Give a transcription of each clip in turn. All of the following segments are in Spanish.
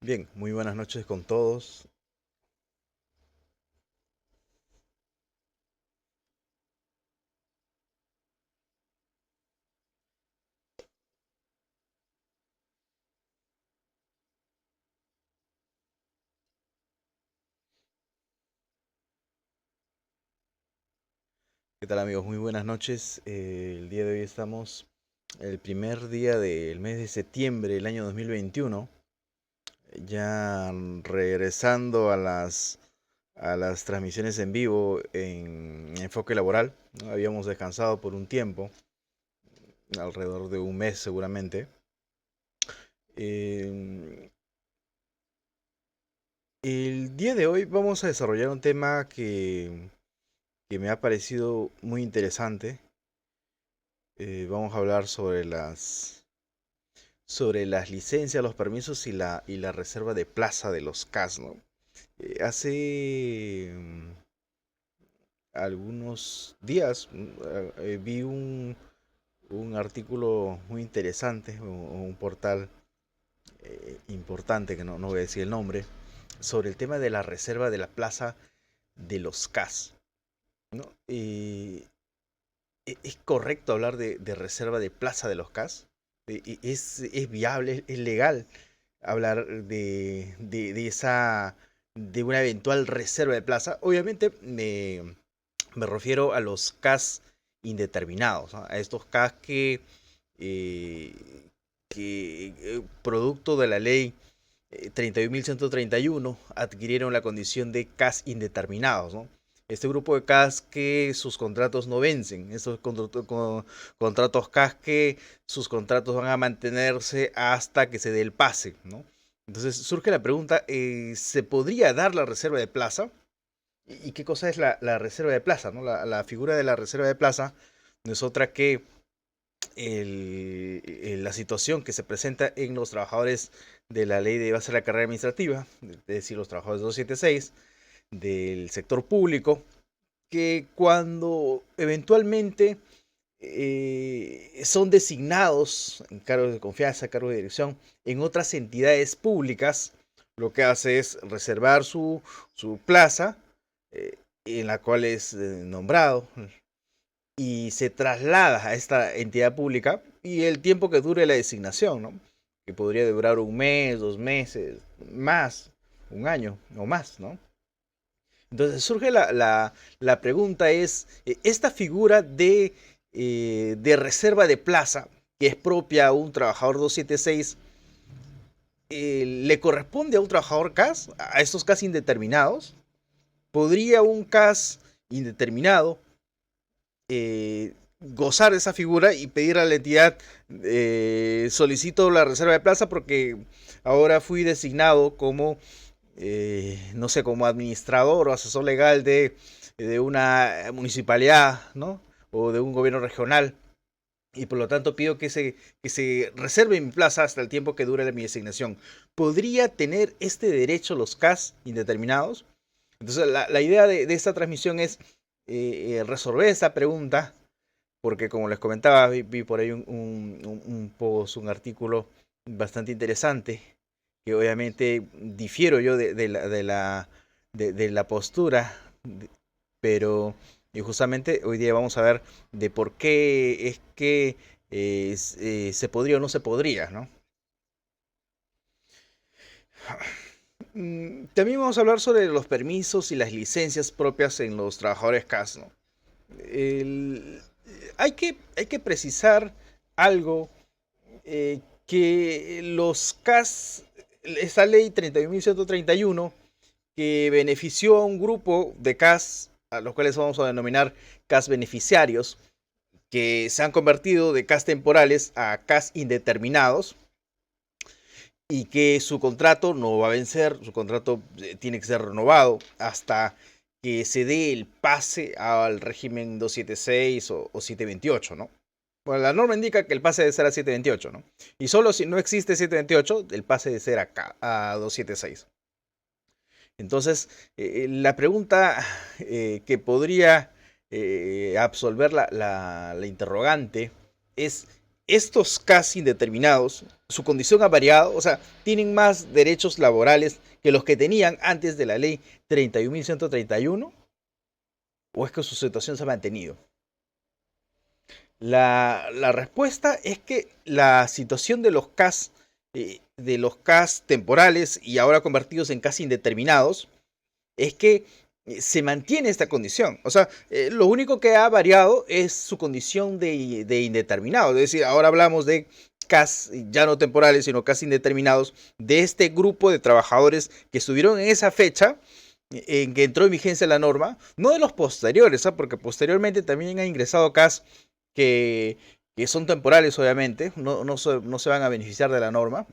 Bien, muy buenas noches con todos. ¿Qué tal amigos? Muy buenas noches. El día de hoy estamos el primer día del mes de septiembre del año 2021, ya regresando a las transmisiones en vivo en Enfoque Laboral, ¿no? Habíamos descansado por un tiempo, alrededor de un mes seguramente. Eh, el día de hoy vamos a desarrollar un tema que me ha parecido muy interesante. Vamos a hablar sobre las licencias, los permisos y la reserva de plaza de los CAS, ¿no? Hace algunos días vi un artículo muy interesante, un portal importante, que no voy a decir el nombre, sobre el tema de la reserva de la plaza de los CAS, ¿no? ¿Es correcto hablar de reserva de plaza de los CAS? ¿Es viable, es legal hablar de una eventual reserva de plaza? Obviamente me refiero a los CAS indeterminados, ¿no? A estos CAS eh, que producto de la ley 31.131 adquirieron la condición de CAS indeterminados, ¿no? Este grupo de CAS que sus contratos no vencen, estos contratos CAS que sus contratos van a mantenerse hasta que se dé el pase, ¿no? Entonces surge la pregunta, ¿se podría dar la reserva de plaza? ¿Y qué cosa es la reserva de plaza, ¿no? La figura de la reserva de plaza no es otra que la situación que se presenta en los trabajadores de la ley de base de la carrera administrativa, es decir, los trabajadores 276 del sector público, que cuando eventualmente son designados en cargos de confianza, cargos de dirección, en otras entidades públicas, lo que hace es reservar su plaza, eh, en la cual es nombrado, y se traslada a esta entidad pública y el tiempo que dure la designación, ¿no? Que podría durar un mes, 2 meses, más, un año o más, ¿no? Entonces surge la pregunta es, esta figura de reserva de plaza, que es propia a un trabajador 276, ¿le corresponde a un trabajador CAS, a estos CAS indeterminados? ¿Podría un CAS indeterminado gozar de esa figura y pedir a la entidad, solicito la reserva de plaza porque ahora fui designado como, no sé, como administrador o asesor legal de una municipalidad, ¿no? O de un gobierno regional? Y por lo tanto pido que se reserve mi plaza hasta el tiempo que dure mi designación. ¿Podría tener este derecho los CAS indeterminados? Entonces la idea de esta transmisión es resolver esta pregunta, porque como les comentaba, vi por ahí un post, un artículo bastante interesante, que obviamente difiero yo de la postura, pero y justamente hoy día vamos a ver de por qué es que se podría o no se podría, ¿no? También vamos a hablar sobre los permisos y las licencias propias en los trabajadores CAS, ¿no? El- hay que precisar algo, que los CAS, esa ley 31.131, que benefició a un grupo de CAS, a los cuales vamos a denominar CAS beneficiarios, que se han convertido de CAS temporales a CAS indeterminados, y que su contrato no va a vencer, su contrato tiene que ser renovado hasta que se dé el pase al régimen 276 o 728, ¿no? Bueno, la norma indica que el pase debe ser a 728, ¿no? Y solo si no existe 728, el pase debe ser a 276. Entonces, la pregunta que podría absolver la interrogante es, estos CAS indeterminados, su condición ha variado, o sea, tienen más derechos laborales que los que tenían antes de la ley 31.131, o es que su situación se ha mantenido. La respuesta es que la situación de los CAS temporales y ahora convertidos en CAS indeterminados, es que se mantiene esta condición. O sea, lo único que ha variado es su condición de indeterminado. Es decir, ahora hablamos de CAS ya no temporales, sino CAS indeterminados, de este grupo de trabajadores que estuvieron en esa fecha en que entró en vigencia la norma, no de los posteriores, ¿eh? Porque posteriormente también ha ingresado CAS que, que son temporales, obviamente, no se van a beneficiar de la norma.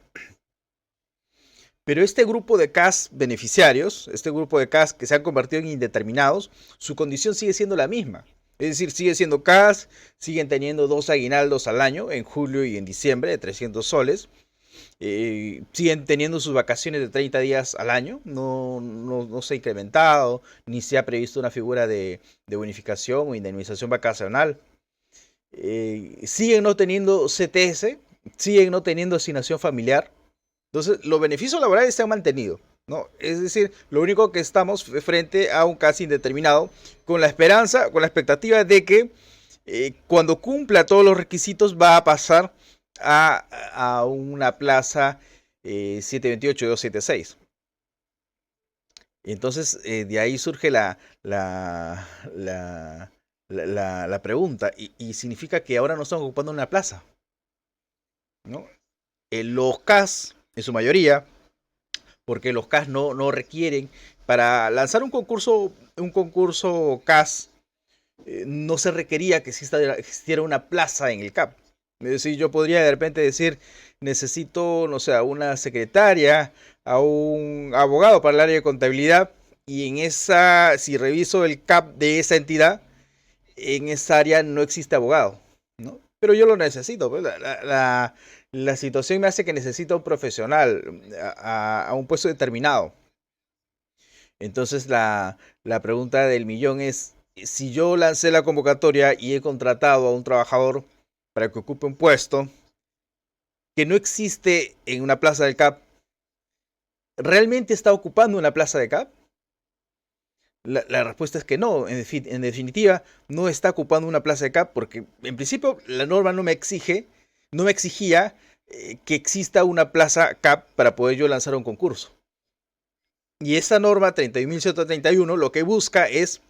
Pero este grupo de CAS beneficiarios, este grupo de CAS que se han convertido en indeterminados, su condición sigue siendo la misma. Es decir, sigue siendo CAS, siguen teniendo 2 aguinaldos al año, en julio y en diciembre, de 300 soles. Siguen teniendo sus vacaciones de 30 días al año, no se ha incrementado, ni se ha previsto una figura de bonificación o indemnización vacacional. Siguen no teniendo CTS, siguen no teniendo asignación familiar. Entonces, los beneficios laborales se han mantenido, ¿no? Es decir, lo único que estamos frente a un CAS indeterminado con la esperanza, con la expectativa de que cuando cumpla todos los requisitos va a pasar a una plaza 728 y 276. Entonces, de ahí surge la pregunta, y significa que ahora no están ocupando una plaza, ¿no? Los CAS, en su mayoría, porque los CAS no requieren, para lanzar un concurso CAS, no se requería que existiera una plaza en el CAP. Es decir, yo podría de repente decir, necesito, no sé, a una secretaria, a un abogado para el área de contabilidad, y si reviso el CAP de esa entidad, en esa área no existe abogado, ¿no? Pero yo lo necesito, pues, la situación me hace que necesito un profesional a un puesto determinado. Entonces la pregunta del millón es, si yo lancé la convocatoria y he contratado a un trabajador para que ocupe un puesto que no existe en una plaza del CAP, ¿realmente está ocupando una plaza de CAP? La respuesta es que no, en definitiva, no está ocupando una plaza de CAP porque en principio la norma no me exigía que exista una plaza CAP para poder yo lanzar un concurso. Y esta norma 31.131 lo que busca es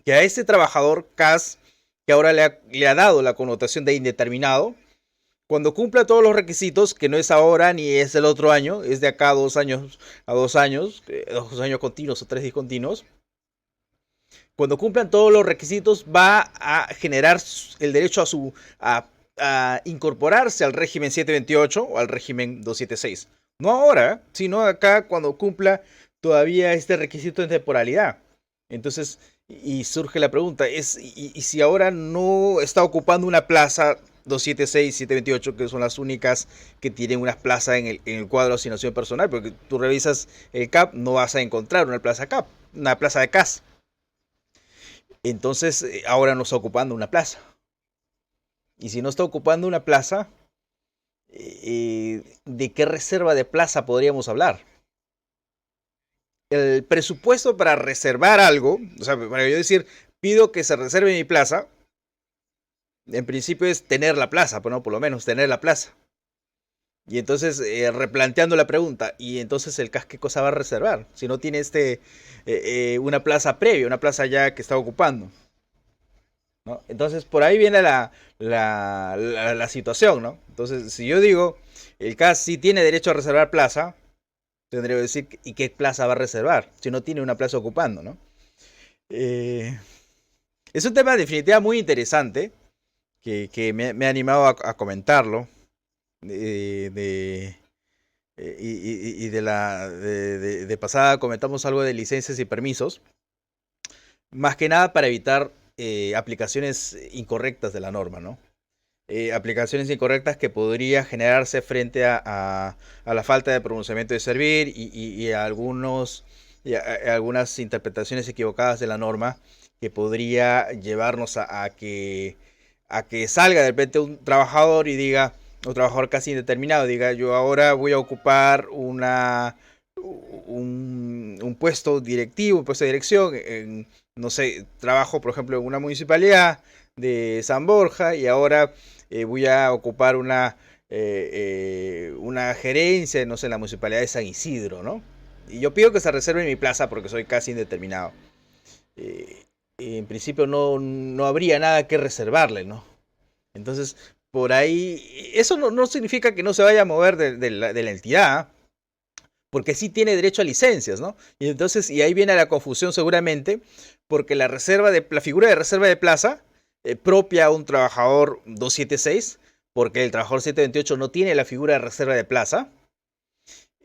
que a este trabajador CAS, que ahora le ha dado la connotación de indeterminado, cuando cumpla todos los requisitos, que no es ahora ni es el otro año, es de acá a 2 años, 2 años continuos o 3 discontinuos, cuando cumplan todos los requisitos va a generar el derecho a incorporarse al régimen 728 o al régimen 276. No ahora, sino acá cuando cumpla todavía este requisito de temporalidad. Entonces, y surge la pregunta, y si ahora no está ocupando una plaza 276 y 728, que son las únicas que tienen unas plazas en el cuadro de asignación personal, porque tú revisas el CAP, no vas a encontrar una plaza CAP, una plaza de CAS. Entonces, ahora no está ocupando una plaza. Y si no está ocupando una plaza, ¿de qué reserva de plaza podríamos hablar? El presupuesto para reservar algo, o sea, para yo decir, pido que se reserve mi plaza, en principio es tener la plaza, ¿no? Por lo menos tener la plaza. Y entonces, replanteando la pregunta, ¿y entonces el CAS qué cosa va a reservar? Si no tiene una plaza previa, una plaza ya que está ocupando, ¿no? Entonces, por ahí viene la situación, ¿no? Entonces, si yo digo, el CAS sí tiene derecho a reservar plaza, tendría que decir, ¿y qué plaza va a reservar? Si no tiene una plaza ocupando, ¿no? Es un tema definitivamente muy interesante, que me ha animado a comentarlo. Y de pasada comentamos algo de licencias y permisos, más que nada para evitar aplicaciones incorrectas de la norma, ¿no? Aplicaciones incorrectas que podría generarse frente a la falta de pronunciamiento de servir y a algunas interpretaciones equivocadas de la norma que podría llevarnos a que salga de repente un trabajador y diga, un trabajador casi indeterminado, diga, yo ahora voy a ocupar un puesto directivo, un puesto de dirección, no sé, trabajo por ejemplo en una municipalidad de San Borja y ahora voy a ocupar una gerencia, no sé, en la municipalidad de San Isidro, ¿no? Y yo pido que se reserve mi plaza porque soy casi indeterminado. Eh, en principio no habría nada que reservarle, ¿no? Entonces, por ahí, eso no significa que no se vaya a mover de la entidad, porque sí tiene derecho a licencias, ¿no? Y entonces, y ahí viene la confusión seguramente, porque la figura de reserva de plaza, propia a un trabajador 276, porque el trabajador 728 no tiene la figura de reserva de plaza,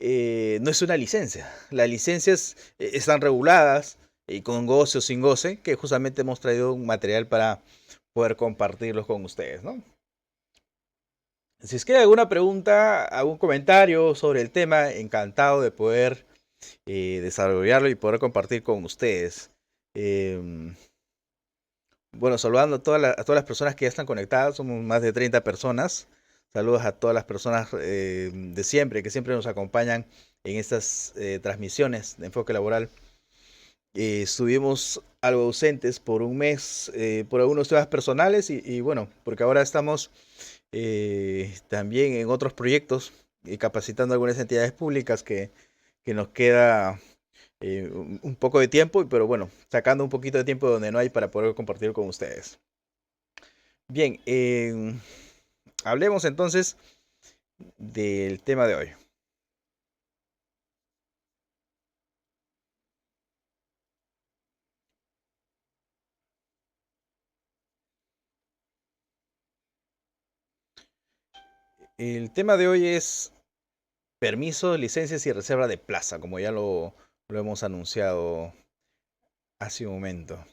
no es una licencia. Las licencias están reguladas, y con goce o sin goce, que justamente hemos traído un material para poder compartirlos con ustedes, ¿no? Si es que hay alguna pregunta, algún comentario sobre el tema, encantado de poder desarrollarlo y poder compartir con ustedes. Eh, bueno, saludando a todas las personas que ya están conectadas, somos más de 30 personas. Saludos a todas las personas de siempre, que siempre nos acompañan en estas transmisiones de enfoque laboral. Estuvimos algo ausentes por un mes por algunos temas personales y bueno, porque ahora estamos también en otros proyectos y capacitando a algunas entidades públicas que nos queda un poco de tiempo, pero bueno, sacando un poquito de tiempo donde no hay para poder compartir con ustedes. Bien, hablemos entonces del tema de hoy. El tema de hoy es permisos, licencias y reserva de plaza, como ya lo hemos anunciado hace un momento.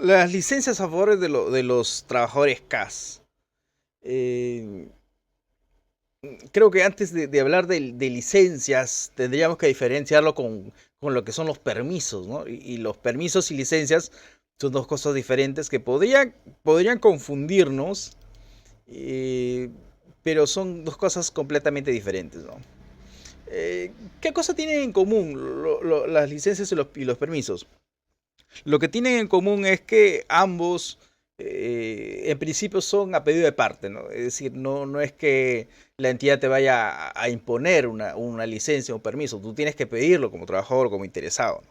Las licencias a favor de los trabajadores CAS. Eh, Creo que antes de hablar de licencias tendríamos que diferenciarlo con lo que son los permisos, ¿no? Y los permisos y licencias son dos cosas diferentes que podrían confundirnos, eh, pero son dos cosas completamente diferentes, ¿no? ¿Qué cosa tienen en común las licencias y los permisos? Lo que tienen en común es que ambos, en principio, son a pedido de parte, ¿no? Es decir, no es que la entidad te vaya a imponer una licencia o un permiso, tú tienes que pedirlo como trabajador o como interesado.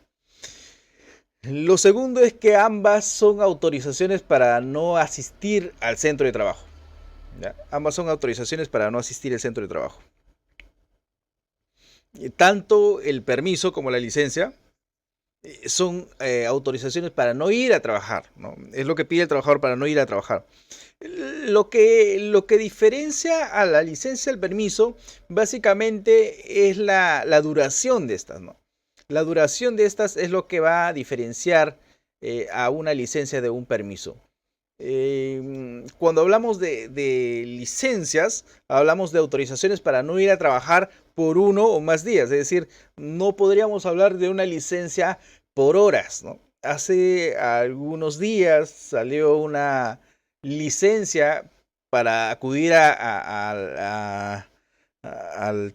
Lo segundo es que ambas son autorizaciones para no asistir al centro de trabajo. ¿Ya? Ambas son autorizaciones para no asistir al centro de trabajo. Tanto el permiso como la licencia son autorizaciones para no ir a trabajar, ¿no? Es lo que pide el trabajador para no ir a trabajar. Lo que diferencia a la licencia el permiso básicamente es la duración de estas, ¿no? La duración de estas es lo que va a diferenciar a una licencia de un permiso. Cuando hablamos de licencias, hablamos de autorizaciones para no ir a trabajar por uno o más días. Es decir, no podríamos hablar de una licencia por horas, ¿no? Hace algunos días salió una licencia para acudir al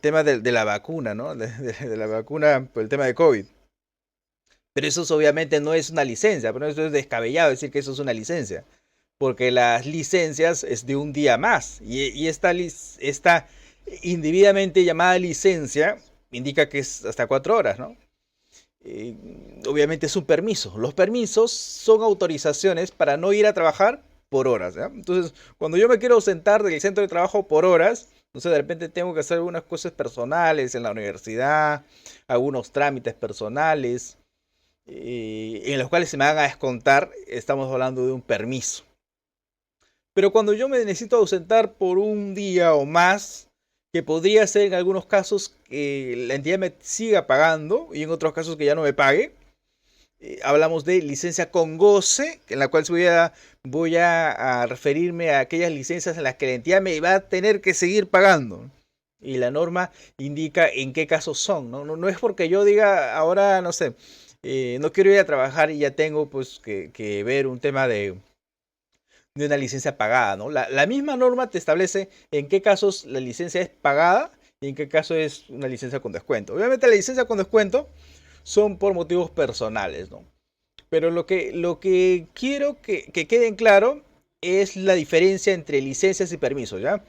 tema de la vacuna, ¿no? De la vacuna por el tema de COVID. Pero eso obviamente no es una licencia, pero eso es descabellado decir que eso es una licencia porque las licencias es de un día más y esta indebidamente llamada licencia indica que es hasta 4 horas, ¿no? Eh, Obviamente es un permiso. Los permisos son autorizaciones para no ir a trabajar por horas, ¿ya? Entonces, cuando yo me quiero ausentar del centro de trabajo por horas, entonces de repente tengo que hacer algunas cosas personales en la universidad, algunos trámites personales, en los cuales se me van a descontar, estamos hablando de un permiso. Pero cuando yo me necesito ausentar por un día o más, que podría ser en algunos casos que la entidad me siga pagando y en otros casos que ya no me pague, Hablamos de licencia con goce, en la cual voy a referirme a aquellas licencias en las que la entidad me va a tener que seguir pagando. Y la norma indica en qué casos son, ¿no? No es porque yo diga ahora, no sé, no quiero ir a trabajar y ya tengo pues que ver un tema de una licencia pagada, ¿no? La misma norma te establece en qué casos la licencia es pagada y en qué caso es una licencia con descuento. Obviamente la licencia con descuento son por motivos personales, ¿no? Pero lo que quiero que quede en claro es la diferencia entre licencias y permisos, ¿ya?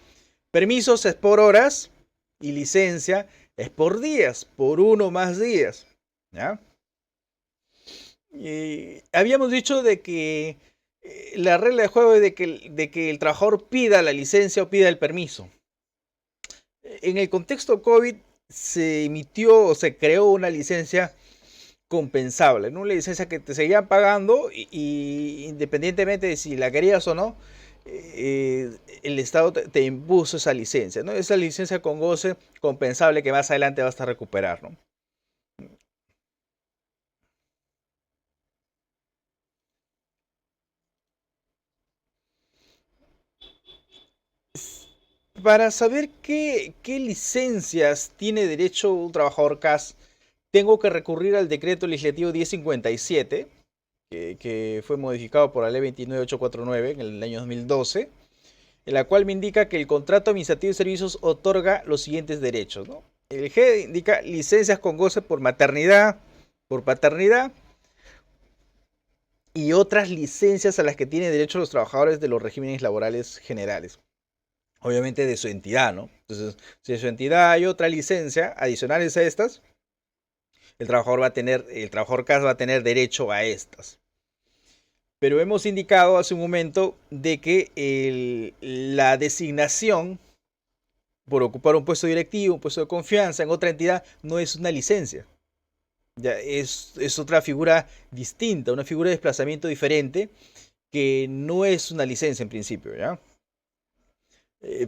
Permisos es por horas y licencia es por días, por uno más días, ¿ya? Y habíamos dicho de que la regla de juego es de que el trabajador pida la licencia o pida el permiso. En el contexto COVID se emitió o se creó una licencia compensable, ¿no? Una licencia que te seguían pagando y independientemente de si la querías o no, el Estado te impuso esa licencia, ¿no? Esa licencia con goce compensable que más adelante vas a recuperar, ¿no? Para saber qué licencias tiene derecho un trabajador CAS, tengo que recurrir al decreto legislativo 1057, que fue modificado por la ley 29849 en el año 2012, en la cual me indica que el contrato administrativo de servicios otorga los siguientes derechos, ¿no? El G indica licencias con goce por maternidad, por paternidad y otras licencias a las que tienen derecho los trabajadores de los regímenes laborales generales. Obviamente de su entidad, ¿no? Entonces, si de su entidad hay otra licencia adicionales a estas, el trabajador CAS va a tener derecho a estas. Pero hemos indicado hace un momento de que la designación por ocupar un puesto directivo, un puesto de confianza en otra entidad, no es una licencia. Ya es otra figura distinta, una figura de desplazamiento diferente que no es una licencia en principio, ¿ya? Eh,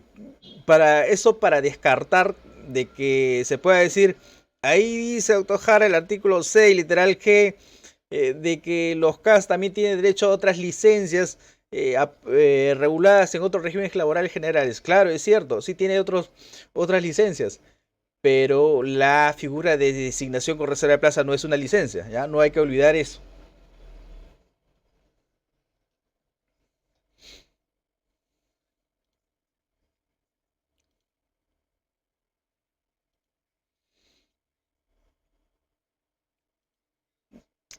para descartar de que se pueda decir, ahí dice Autojara el artículo 6, literal G, de que los CAS también tienen derecho a otras licencias reguladas en otros regímenes laborales generales. Claro, es cierto, sí tiene otras licencias, pero la figura de designación con reserva de plaza no es una licencia, ¿ya? No hay que olvidar eso.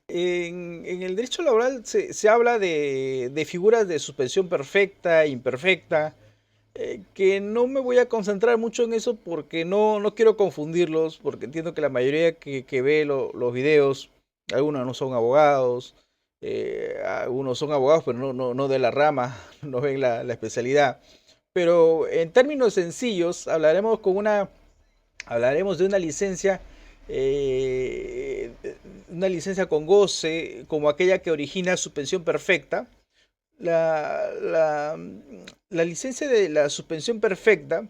En el derecho laboral se habla de figuras de suspensión perfecta, imperfecta, que no me voy a concentrar mucho en eso porque no quiero confundirlos, porque entiendo que la mayoría que ve los videos, algunos no son abogados, algunos son abogados, pero no de la rama, no ven la especialidad. Pero en términos sencillos, hablaremos de eh, una licencia con goce, como aquella que origina suspensión perfecta. La, la, la licencia de la suspensión perfecta,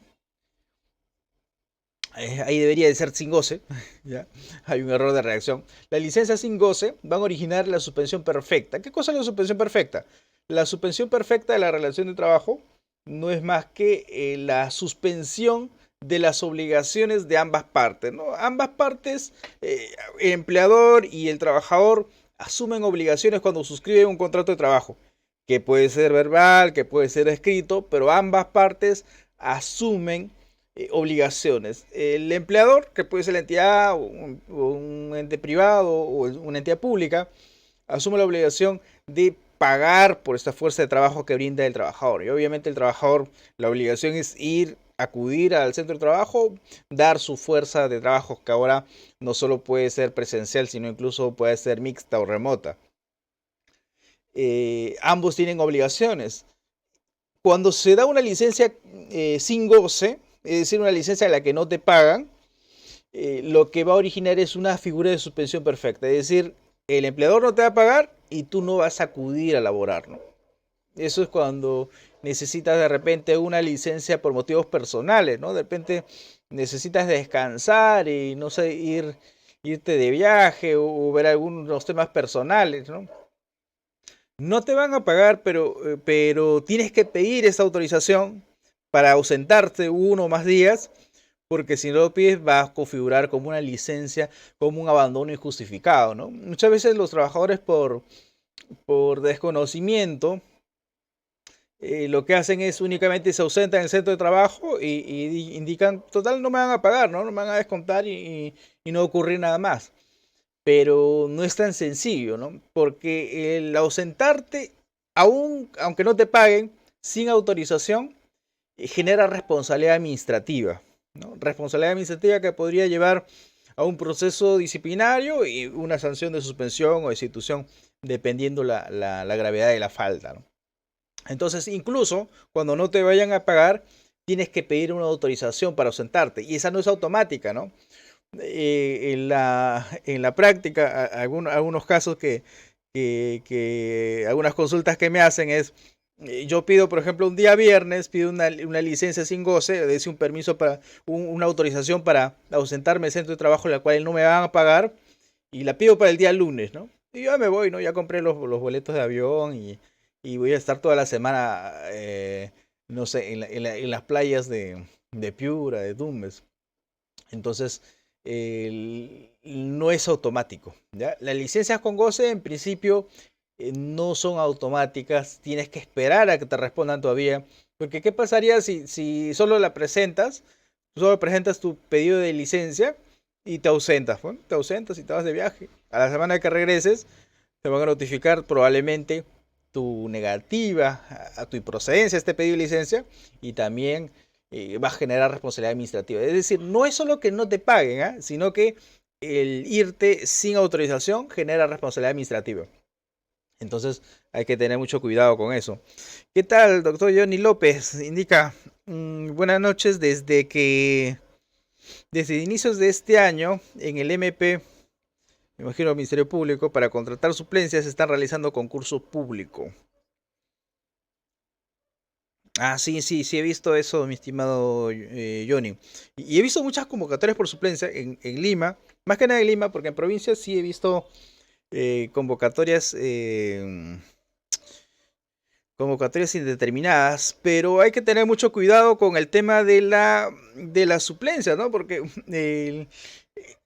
ahí debería de ser sin goce, ¿ya? Hay un error de redacción. La licencia sin goce van a originar la suspensión perfecta. ¿Qué cosa es la suspensión perfecta? La suspensión perfecta de la relación de trabajo no es más que la suspensión de las obligaciones de ambas partes, ¿no? Ambas partes, el empleador y el trabajador, asumen obligaciones cuando suscriben un contrato de trabajo, que puede ser verbal, que puede ser escrito, pero ambas partes asumen obligaciones. El empleador, que puede ser la entidad, un ente privado o una entidad pública, asume la obligación de pagar por esta fuerza de trabajo que brinda el trabajador. Y obviamente el trabajador, la obligación es acudir al centro de trabajo, dar su fuerza de trabajo, que ahora no solo puede ser presencial, sino incluso puede ser mixta o remota. Ambos tienen obligaciones. Cuando se da una licencia sin goce, es decir, una licencia a la que no te pagan, lo que va a originar es una figura de suspensión perfecta. Es decir, el empleador no te va a pagar y tú no vas a acudir a laborar, ¿no? Eso es cuando necesitas de repente una licencia por motivos personales, ¿no? De repente necesitas descansar y no sé, irte de viaje o ver algunos temas personales, ¿no? No te van a pagar, pero tienes que pedir esa autorización para ausentarte uno o más días, porque si no lo pides vas a configurar como una licencia, como un abandono injustificado, ¿no? Muchas veces los trabajadores por desconocimiento lo que hacen es únicamente se ausentan en el centro de trabajo y indican, total, no me van a pagar, ¿no? No me van a descontar y no ocurrir nada más. Pero no es tan sencillo, ¿no? Porque el ausentarte, aunque no te paguen, sin autorización, genera responsabilidad administrativa, ¿no? Responsabilidad administrativa que podría llevar a un proceso disciplinario y una sanción de suspensión o destitución, dependiendo la gravedad de la falta, ¿no? Entonces, incluso cuando no te vayan a pagar, tienes que pedir una autorización para ausentarte. Y esa no es automática, ¿no? En la práctica, algunos casos algunas consultas que me hacen es, yo pido, por ejemplo, un día viernes, pido una licencia sin goce, es decir, un permiso una autorización para ausentarme del centro de trabajo, la cual no me van a pagar, y la pido para el día lunes, ¿no? Y ya me voy, ¿no? Ya compré los boletos de avión y voy a estar toda la semana, no sé, en las playas de Piura, de Tumbes. Entonces, no es automático, ¿ya? Las licencias con goce, en principio, no son automáticas. Tienes que esperar a que te respondan todavía. Porque, ¿qué pasaría si solo la presentas? Solo presentas tu pedido de licencia y te ausentas. Bueno, te ausentas y te vas de viaje. A la semana que regreses, te van a notificar probablemente tu negativa a tu improcedencia a este pedido de licencia y también va a generar responsabilidad administrativa. Es decir, no es solo que no te paguen, ¿eh? Sino que el irte sin autorización genera responsabilidad administrativa. Entonces hay que tener mucho cuidado con eso. ¿Qué tal, doctor Johnny López? Indica, buenas noches, desde inicios de este año en el MP, me imagino el Ministerio Público, para contratar suplencias se están realizando concurso público. Ah, sí, sí, sí he visto eso, mi estimado Johnny. Y he visto muchas convocatorias por suplencia en Lima, más que nada en Lima, porque en provincia sí he visto convocatorias, convocatorias indeterminadas, pero hay que tener mucho cuidado con el tema de la suplencia, ¿no? Porque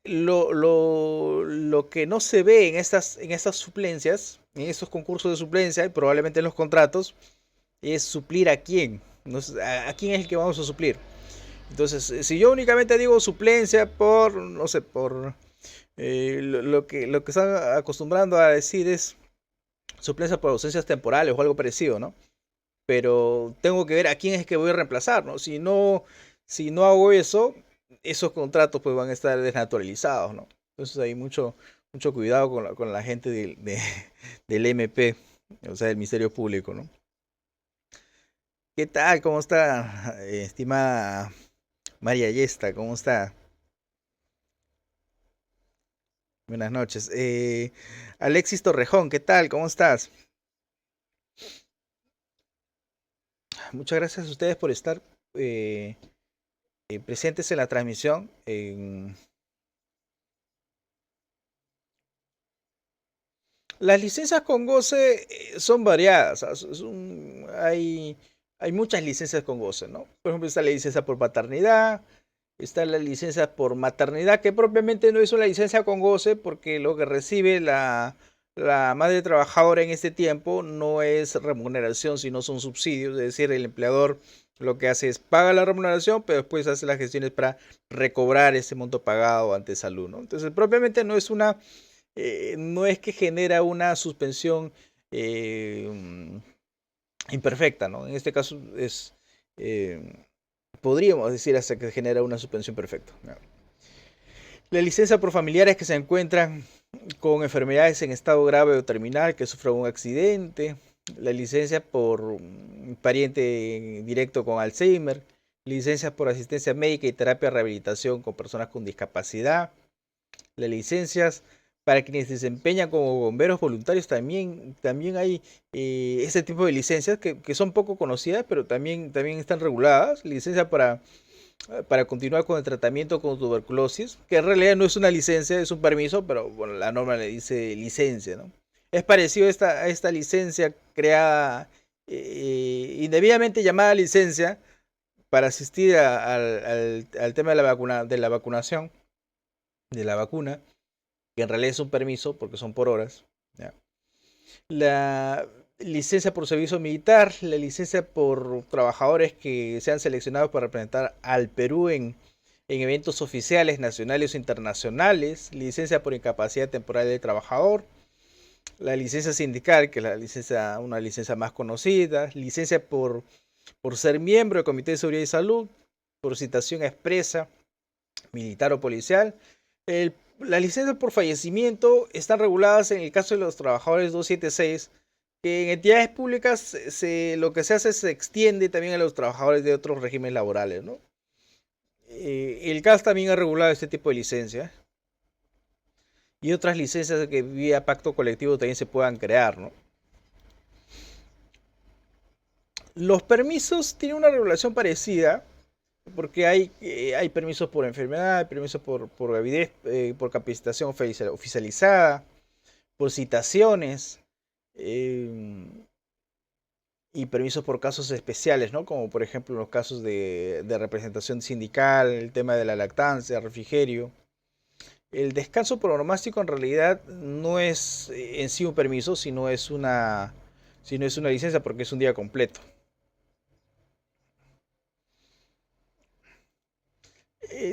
lo que no se ve en estas suplencias, en estos concursos de suplencia y probablemente en los contratos, es suplir a quién. ¿A quién es el que vamos a suplir? Entonces, si yo únicamente digo suplencia por, no sé, por lo que están acostumbrando a decir es suplencia por ausencias temporales o algo parecido, ¿no? Pero tengo que ver a quién es que voy a reemplazar, ¿no? Si no hago eso, esos contratos pues van a estar desnaturalizados, ¿no? Entonces hay mucho cuidado con la gente del MP, o sea, del Ministerio Público, ¿no? ¿Qué tal? ¿Cómo está, estimada María Yesta? ¿Cómo está? Buenas noches. Alexis Torrejón, ¿qué tal? ¿Cómo estás? Muchas gracias a ustedes por estar eh, presentes en la transmisión. Las licencias con goce son variadas. Hay muchas licencias con goce, ¿no? Por ejemplo, está la licencia por paternidad, está la licencia por maternidad, que propiamente no es una licencia con goce porque lo que recibe la madre trabajadora en este tiempo no es remuneración, sino son subsidios. Es decir, el empleador lo que hace es paga la remuneración, pero después hace las gestiones para recobrar ese monto pagado ante salud, ¿no? Entonces, propiamente no es que genera una suspensión imperfecta, ¿no? En este caso eh, podríamos decir hasta que genera una suspensión perfecta, ¿no? La licencia por familiares que se encuentran con enfermedades en estado grave o terminal, que sufran un accidente. La licencia por un pariente directo con Alzheimer. Licencias por asistencia médica y terapia de rehabilitación con personas con discapacidad. Las licencias para quienes se desempeñan como bomberos voluntarios también hay ese tipo de licencias que son poco conocidas, pero también están reguladas. Licencia para para continuar con el tratamiento con tuberculosis, que en realidad no es una licencia, es un permiso, pero bueno, la norma le dice licencia, ¿no? Es parecido a esta licencia creada, indebidamente llamada licencia, para asistir al tema de de la vacunación, de la vacuna, que en realidad es un permiso porque son por horas. ¿Ya? La licencia por servicio militar, la licencia por trabajadores que sean seleccionados para representar al Perú en eventos oficiales nacionales o internacionales, licencia por incapacidad temporal del trabajador, la licencia sindical, que es una licencia más conocida, licencia por ser miembro del Comité de Seguridad y Salud, por citación expresa, militar o policial. Las licencias por fallecimiento están reguladas en el caso de los trabajadores 276, que en entidades públicas lo que se hace es se extiende también a los trabajadores de otros regímenes laborales, ¿no? El CAS también ha regulado este tipo de licencias y otras licencias que vía pacto colectivo también se puedan crear, ¿no? Los permisos tienen una regulación parecida, porque hay permisos por enfermedad, hay permisos por gravidez, por capacitación oficializada, por citaciones eh, y permisos por casos especiales, ¿no? Como por ejemplo los casos de representación sindical, el tema de la lactancia, refrigerio. El descanso pronomástico en realidad no es en sí un permiso, sino es una licencia porque es un día completo.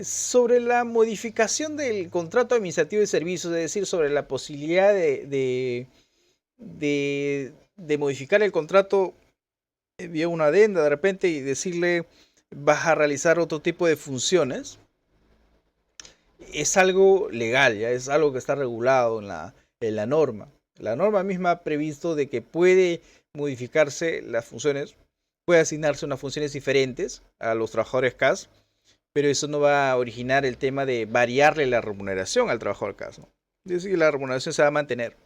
Sobre la modificación del contrato administrativo de servicios, es decir, sobre la posibilidad de modificar el contrato vía una adenda de repente y decirle vas a realizar otro tipo de funciones, es algo legal, ya es algo que está regulado en la norma. La norma misma ha previsto de que puede modificarse las funciones, puede asignarse unas funciones diferentes a los trabajadores CAS, pero eso no va a originar el tema de variarle la remuneración al trabajador CAS, ¿no? Es decir, la remuneración se va a mantener.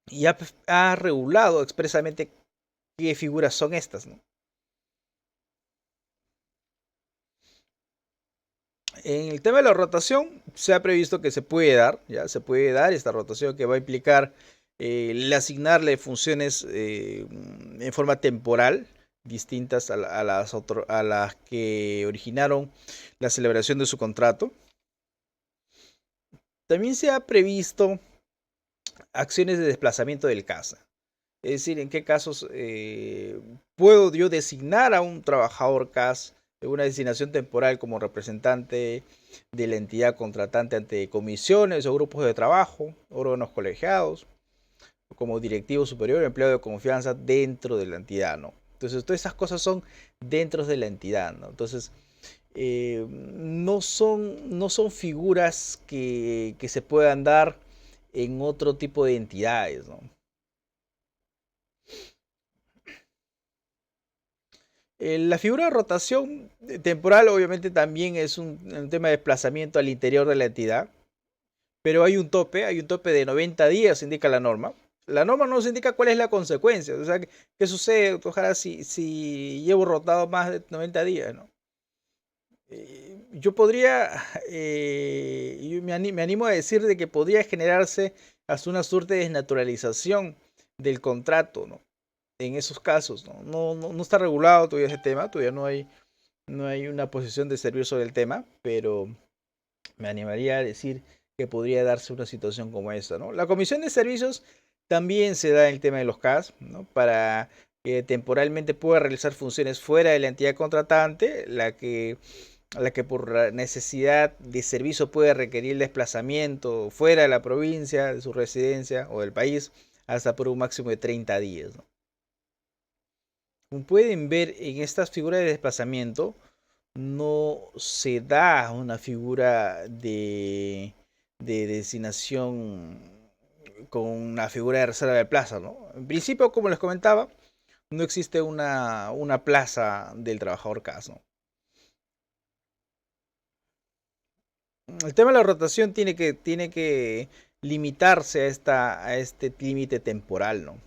Y ha regulado expresamente qué figuras son estas, ¿no? En el tema de la rotación, se ha previsto que se puede dar, ya se puede dar esta rotación que va a implicar el asignarle funciones en forma temporal, distintas a las que originaron la celebración de su contrato. También se ha previsto acciones de desplazamiento del CASA. Es decir, en qué casos puedo yo designar a un trabajador CAS de una designación temporal como representante de la entidad contratante ante comisiones o grupos de trabajo, órganos colegiados, como directivo superior, empleado de confianza dentro de la entidad, ¿no? Entonces, todas esas cosas son dentro de la entidad, ¿no? Entonces, no son figuras que se puedan dar en otro tipo de entidades, ¿no? La figura de rotación temporal obviamente también es un tema de desplazamiento al interior de la entidad, pero hay un tope de 90 días, indica la norma. La norma no nos indica cuál es la consecuencia, o sea, qué sucede, ojalá si llevo rotado más de 90 días, ¿no? Yo podría, me animo a decir de que podría generarse hasta una suerte de desnaturalización del contrato, ¿no? En esos casos, ¿no? No está regulado todavía ese tema, todavía no hay una posición de servir sobre el tema, pero me animaría a decir que podría darse una situación como esta, ¿no? La comisión de servicios también se da en el tema de los CAS, ¿no? Para que temporalmente pueda realizar funciones fuera de la entidad contratante, la que por necesidad de servicio puede requerir el desplazamiento fuera de la provincia, de su residencia o del país, hasta por un máximo de 30 días, ¿no? Como pueden ver en estas figuras de desplazamiento, no se da una figura de designación con una figura de reserva de plaza, ¿no? En principio, como les comentaba, no existe una plaza del trabajador CAS, ¿no? El tema de la rotación tiene que limitarse a este límite temporal, ¿no?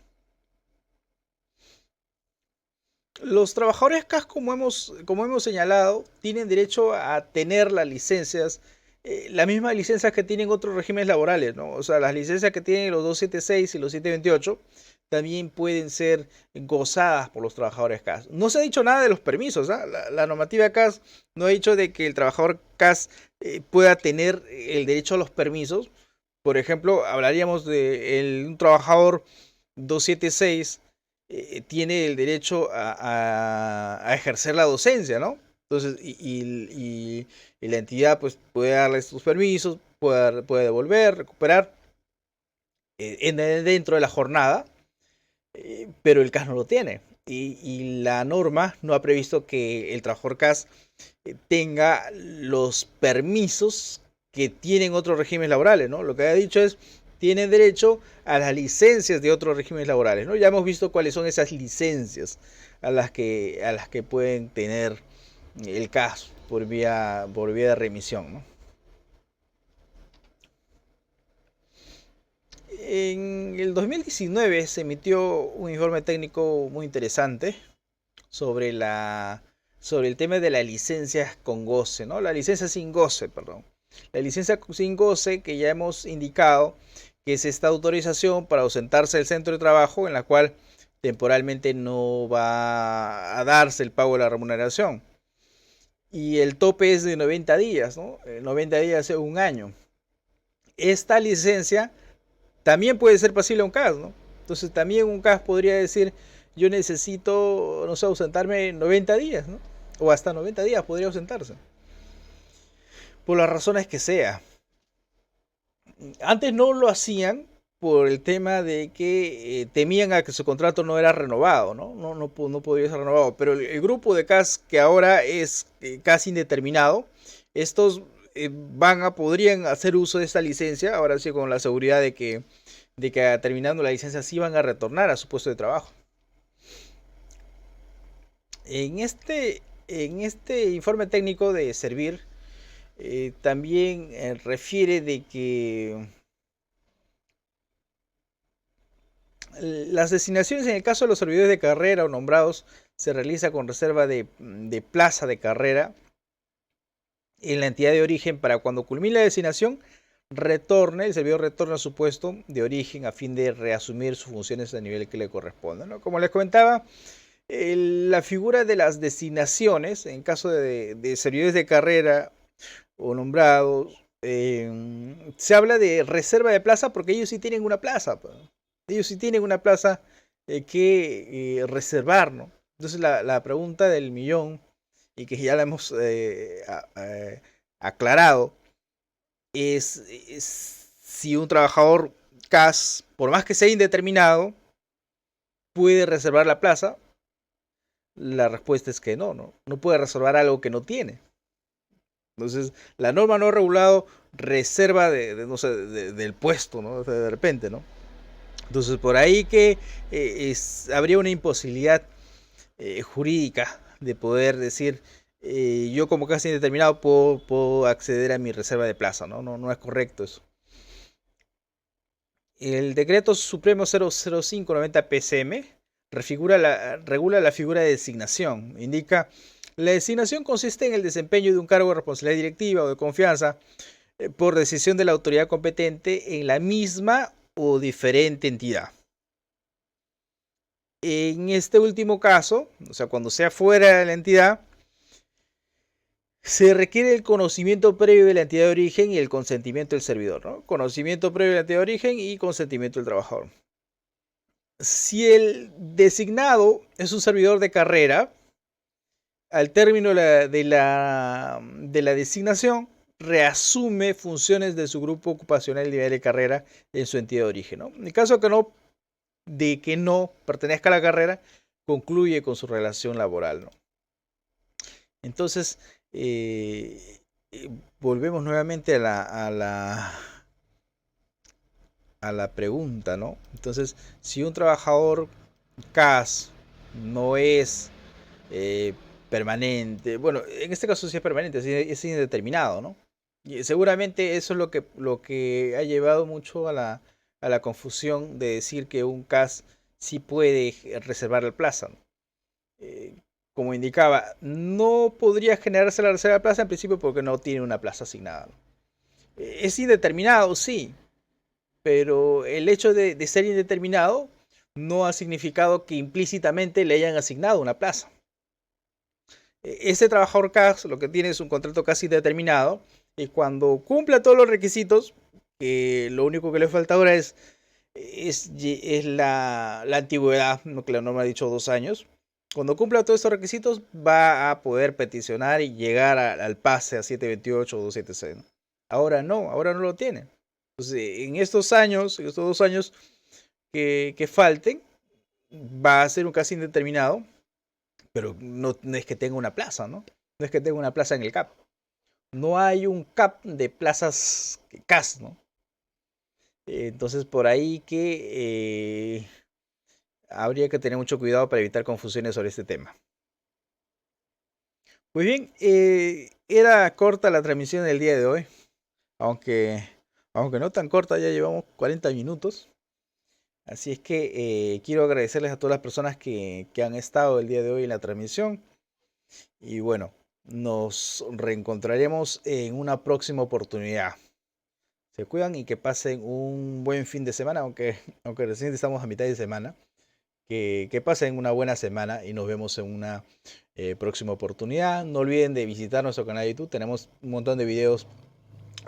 Los trabajadores CAS, como hemos señalado, tienen derecho a tener las licencias, las mismas licencias que tienen otros regímenes laborales, ¿no? O sea, las licencias que tienen los 276 y los 728 también pueden ser gozadas por los trabajadores CAS. No se ha dicho nada de los permisos, ¿ah? La normativa CAS no ha dicho de que el trabajador CAS pueda tener el derecho a los permisos. Por ejemplo, hablaríamos de un trabajador 276 tiene el derecho a ejercer la docencia, ¿no? Entonces, y la entidad pues puede darle sus permisos, puede devolver, recuperar dentro de la jornada, pero el CAS no lo tiene. Y la norma no ha previsto que el trabajador CAS tenga los permisos que tienen otros regímenes laborales, ¿no? Lo que ha dicho es, tienen derecho a las licencias de otros regímenes laborales, ¿no? Ya hemos visto cuáles son esas licencias a las que pueden tener el CAS por vía de remisión, ¿no? En el 2019 se emitió un informe técnico muy interesante sobre sobre el tema de la licencia con goce, ¿no? La licencia sin goce, perdón. La licencia sin goce que ya hemos indicado que es esta autorización para ausentarse del centro de trabajo en la cual temporalmente no va a darse el pago de la remuneración. Y el tope es de 90 días, ¿no? 90 días es un año. Esta licencia también puede ser pasible a un CAS, ¿no? Entonces también un CAS podría decir, yo necesito, no sé, ausentarme 90 días, ¿no? O hasta 90 días podría ausentarse. Por las razones que sea. Antes no lo hacían por el tema de que temían a que su contrato no era renovado, ¿no? No podría ser renovado. Pero el grupo de CAS que ahora es casi indeterminado, estos podrían hacer uso de esta licencia, ahora sí con la seguridad de que terminando la licencia sí van a retornar a su puesto de trabajo. En en este informe técnico de Servir, también refiere de que las designaciones en el caso de los servidores de carrera o nombrados se realiza con reserva de plaza de carrera en la entidad de origen para cuando culmine la designación, el servidor retorna a su puesto de origen a fin de reasumir sus funciones a nivel que le corresponda, ¿no? Como les comentaba, la figura de las designaciones, en caso de servidores de carrera o nombrados, se habla de reserva de plaza porque ellos sí tienen una plaza, pues. Ellos sí tienen una plaza que reservar, ¿no? Entonces la pregunta del millón, y que ya la hemos aclarado, es si un trabajador CAS, por más que sea indeterminado, puede reservar la plaza. La respuesta es que no puede reservar algo que no tiene. Entonces, la norma no ha regulado reserva no sé, del puesto, ¿no? De repente, ¿no? Entonces, por ahí que habría una imposibilidad jurídica de poder decir, yo como casi indeterminado puedo acceder a mi reserva de plaza, ¿no? No es correcto eso. El decreto supremo 00590 PCM regula la figura de designación. Indica, la designación consiste en el desempeño de un cargo de responsabilidad directiva o de confianza por decisión de la autoridad competente en la misma o diferente entidad. En este último caso, o sea, cuando sea fuera de la entidad, se requiere el conocimiento previo de la entidad de origen y el consentimiento del servidor, ¿no? Conocimiento previo de la entidad de origen y consentimiento del trabajador. Si el designado es un servidor de carrera, al término de la designación, reasume funciones de su grupo ocupacional y nivel de carrera en su entidad de origen, ¿no? En el caso de que no pertenezca a la carrera, concluye con su relación laboral, ¿no? Entonces, volvemos nuevamente a la pregunta, ¿no? Entonces, si un trabajador CAS no es eh, permanente, bueno, en este caso sí es permanente, es indeterminado, ¿no? Y seguramente eso es lo que ha llevado mucho a la confusión de decir que un CAS sí puede reservar el plaza, ¿no? eh, como indicaba, no podría generarse la reserva de plaza en principio porque no tiene una plaza asignada. Es indeterminado, sí, pero el hecho de ser indeterminado no ha significado que implícitamente le hayan asignado una plaza. Ese trabajador CAS lo que tiene es un contrato casi determinado y cuando cumpla todos los requisitos, que lo único que le falta ahora es la antigüedad, lo que la norma ha dicho 2 años. Cuando cumpla todos estos requisitos, va a poder peticionar y llegar al pase a 728 o 276, ¿no? Ahora no lo tiene. Entonces, en estos 2 años que falten, va a ser un casi indeterminado, pero no es que tenga una plaza, ¿no? No es que tenga una plaza en el CAP. No hay un CAP de plazas CAS, ¿no? Entonces, por ahí que habría que tener mucho cuidado para evitar confusiones sobre este tema. Muy bien, era corta la transmisión del día de hoy, aunque, aunque no tan corta, ya llevamos 40 minutos. Así es que quiero agradecerles a todas las personas que han estado el día de hoy en la transmisión. Y bueno, nos reencontraremos en una próxima oportunidad. Se cuidan y que pasen un buen fin de semana, aunque recién estamos a mitad de semana. Que pasen una buena semana y nos vemos en una próxima oportunidad. No olviden de visitar nuestro canal de YouTube. Tenemos un montón de videos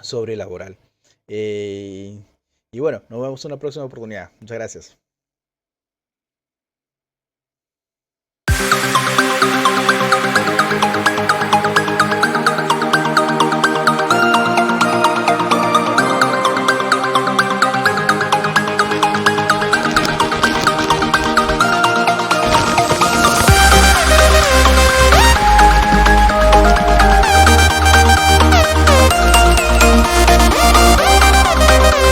sobre laboral. Y bueno, nos vemos en una próxima oportunidad. Muchas gracias.